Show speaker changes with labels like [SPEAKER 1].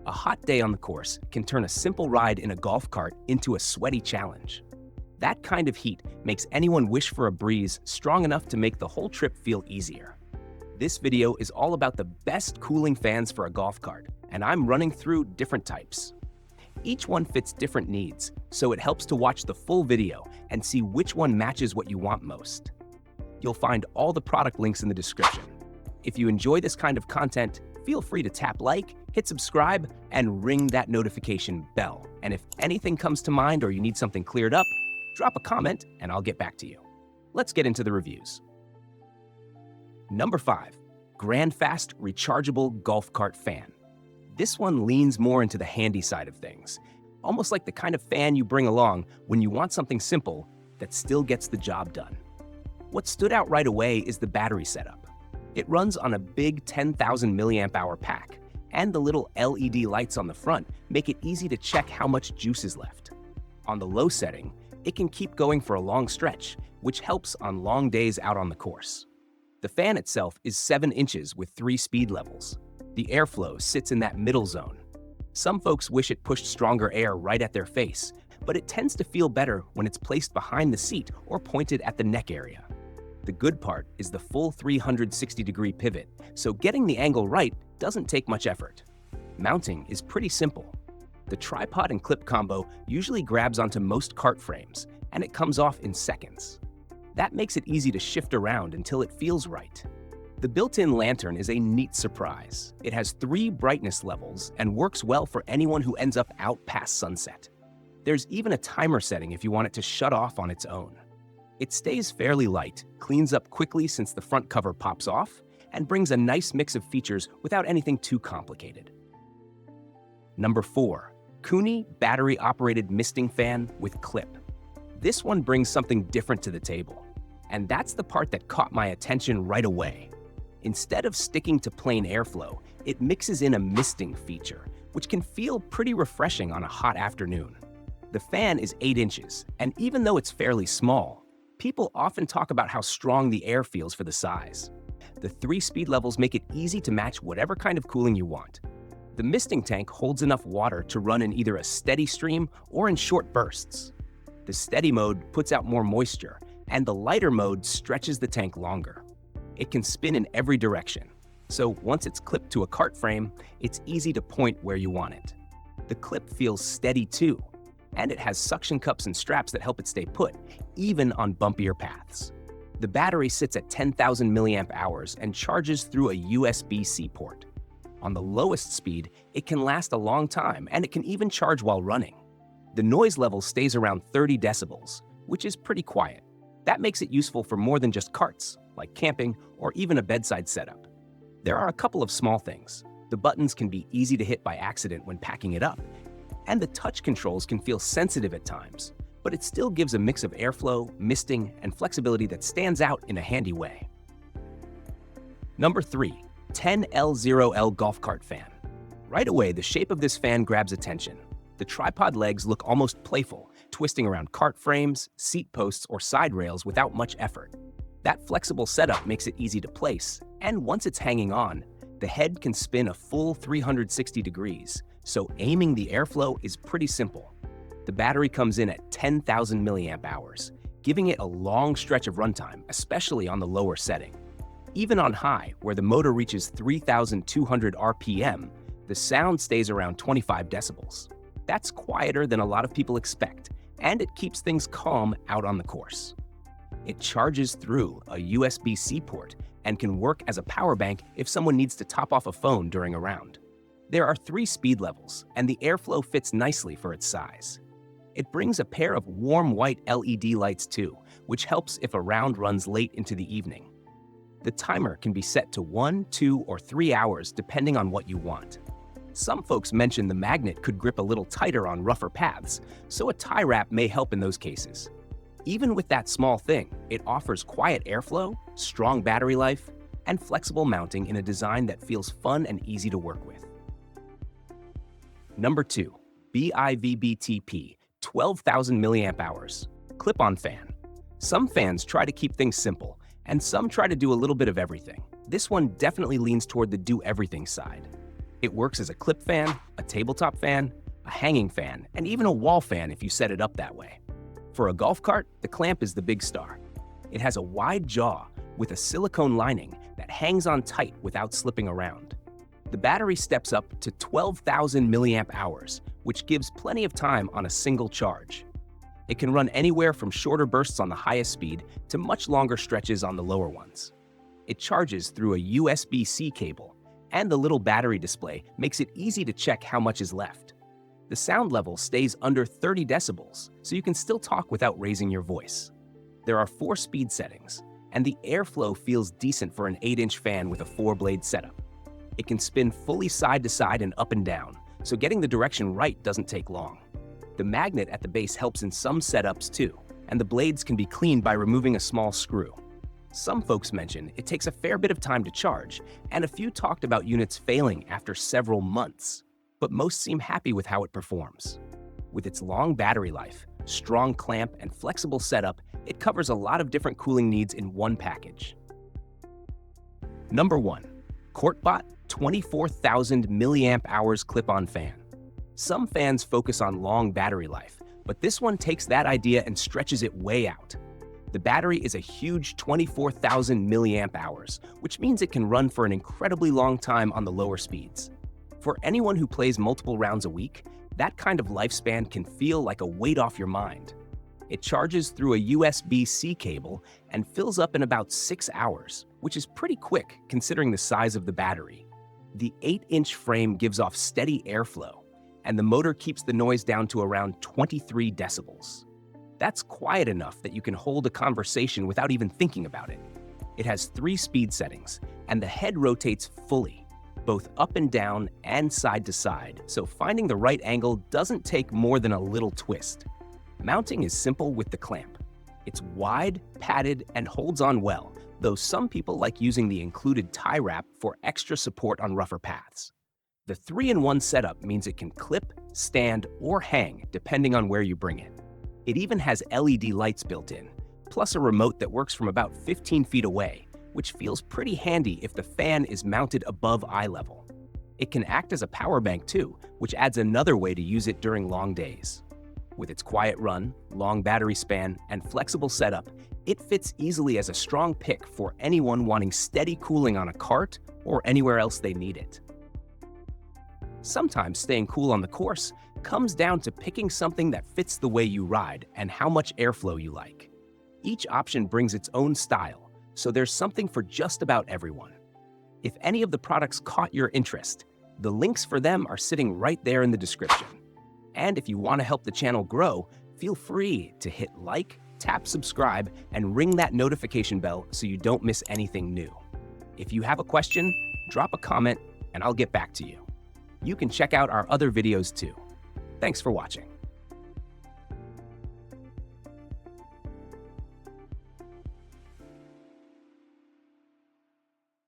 [SPEAKER 1] A hot day on the course can turn a simple ride in a golf cart into a sweaty challenge. That kind of heat makes anyone wish for a breeze strong enough to make the whole trip feel easier. This video is all about the best cooling fans for a golf cart, and I'm running through different types. Each one fits different needs, so it helps to watch the full video and see which one matches what you want most. You'll find all the product links in the description. If you enjoy this kind of content, feel free to tap like, hit subscribe, and ring that notification bell. And if anything comes to mind or you need something cleared up, drop a comment and I'll get back to you. Let's get into the reviews. Number 5, GrandFast Rechargeable Golf Cart Fan. This one leans more into the handy side of things, almost like the kind of fan you bring along when you want something simple that still gets the job done. What stood out right away is the battery setup. It runs on a big 10,000 milliamp hour pack, and the little LED lights on the front make it easy to check how much juice is left. On the low setting, it can keep going for a long stretch, which helps on long days out on the course. The fan itself is 7 inches with 3 speed levels. The airflow sits in that middle zone. Some folks wish it pushed stronger air right at their face, but it tends to feel better when it's placed behind the seat or pointed at the neck area. The good part is the full 360-degree pivot, so getting the angle right doesn't take much effort. Mounting is pretty simple. The tripod and clip combo usually grabs onto most cart frames, and it comes off in seconds. That makes it easy to shift around until it feels right. The built-in lantern is a neat surprise. It has 3 brightness levels and works well for anyone who ends up out past sunset. There's even a timer setting if you want it to shut off on its own. It stays fairly light, cleans up quickly since the front cover pops off, and brings a nice mix of features without anything too complicated. Number 4, Kuni Battery-Operated Misting Fan with Clip. This one brings something different to the table, and that's the part that caught my attention right away. Instead of sticking to plain airflow, it mixes in a misting feature, which can feel pretty refreshing on a hot afternoon. The fan is 8 inches, and even though it's fairly small, people often talk about how strong the air feels for the size. The 3 speed levels make it easy to match whatever kind of cooling you want. The misting tank holds enough water to run in either a steady stream or in short bursts. The steady mode puts out more moisture, and the lighter mode stretches the tank longer. It can spin in every direction, so once it's clipped to a cart frame, it's easy to point where you want it. The clip feels steady too, and it has suction cups and straps that help it stay put, even on bumpier paths. The battery sits at 10,000 milliamp hours and charges through a USB-C port. On the lowest speed, it can last a long time, and it can even charge while running. The noise level stays around 30 decibels, which is pretty quiet. That makes it useful for more than just carts, like camping or even a bedside setup. There are a couple of small things. The buttons can be easy to hit by accident when packing it up, and the touch controls can feel sensitive at times, but it still gives a mix of airflow, misting, and flexibility that stands out in a handy way. Number 3, 10L0L Golf Cart Fan. Right away, the shape of this fan grabs attention. The tripod legs look almost playful, twisting around cart frames, seat posts, or side rails without much effort. That flexible setup makes it easy to place, and once it's hanging on, the head can spin a full 360 degrees, so aiming the airflow is pretty simple. The battery comes in at 10,000 milliamp hours, giving it a long stretch of runtime, especially on the lower setting. Even on high, where the motor reaches 3,200 RPM, the sound stays around 25 decibels. That's quieter than a lot of people expect, and it keeps things calm out on the course. It charges through a USB-C port and can work as a power bank if someone needs to top off a phone during a round. There are 3 speed levels, and the airflow fits nicely for its size. It brings a pair of warm white LED lights too, which helps if a round runs late into the evening. The timer can be set to 1, 2, or 3 hours depending on what you want. Some folks mention the magnet could grip a little tighter on rougher paths, so a tie wrap may help in those cases. Even with that small thing, it offers quiet airflow, strong battery life, and flexible mounting in a design that feels fun and easy to work with. Number 2, BIVBTP 12,000 milliamp hours clip-on fan. Some fans try to keep things simple, and some try to do a little bit of everything. This one definitely leans toward the do-everything side. It works as a clip fan, a tabletop fan, a hanging fan, and even a wall fan if you set it up that way. For a golf cart, the clamp is the big star. It has a wide jaw with a silicone lining that hangs on tight without slipping around. The battery steps up to 12,000 milliamp hours, which gives plenty of time on a single charge. It can run anywhere from shorter bursts on the highest speed to much longer stretches on the lower ones. It charges through a USB-C cable, and the little battery display makes it easy to check how much is left. The sound level stays under 30 decibels, so you can still talk without raising your voice. There are 4 speed settings, and the airflow feels decent for an 8-inch fan with a 4-blade setup. It can spin fully side to side and up and down, so getting the direction right doesn't take long. The magnet at the base helps in some setups too, and the blades can be cleaned by removing a small screw. Some folks mention it takes a fair bit of time to charge, and a few talked about units failing after several months, but most seem happy with how it performs. With its long battery life, strong clamp, and flexible setup, it covers a lot of different cooling needs in one package. Number 1. CourtBot 24,000 milliamp hours clip-on fan. Some fans focus on long battery life, but this one takes that idea and stretches it way out. The battery is a huge 24,000 milliamp hours, which means it can run for an incredibly long time on the lower speeds. For anyone who plays multiple rounds a week, that kind of lifespan can feel like a weight off your mind. It charges through a USB-C cable and fills up in about 6 hours, which is pretty quick considering the size of the battery. The 8-inch frame gives off steady airflow, and the motor keeps the noise down to around 23 decibels. That's quiet enough that you can hold a conversation without even thinking about it. It has 3 speed settings, and the head rotates fully, both up and down and side to side, so finding the right angle doesn't take more than a little twist. Mounting is simple with the clamp. It's wide, padded, and holds on well, though some people like using the included tie wrap for extra support on rougher paths. The 3-in-1 setup means it can clip, stand, or hang depending on where you bring it. It even has LED lights built in, plus a remote that works from about 15 feet away, which feels pretty handy if the fan is mounted above eye level. It can act as a power bank too, which adds another way to use it during long days. With its quiet run, long battery span, and flexible setup, it fits easily as a strong pick for anyone wanting steady cooling on a cart or anywhere else they need it. Sometimes staying cool on the course comes down to picking something that fits the way you ride and how much airflow you like. Each option brings its own style, so there's something for just about everyone. If any of the products caught your interest, the links for them are sitting right there in the description. And if you want to help the channel grow, feel free to hit like, tap subscribe, and ring that notification bell so you don't miss anything new. If you have a question, drop a comment and I'll get back to you. You can check out our other videos too. Thanks for watching.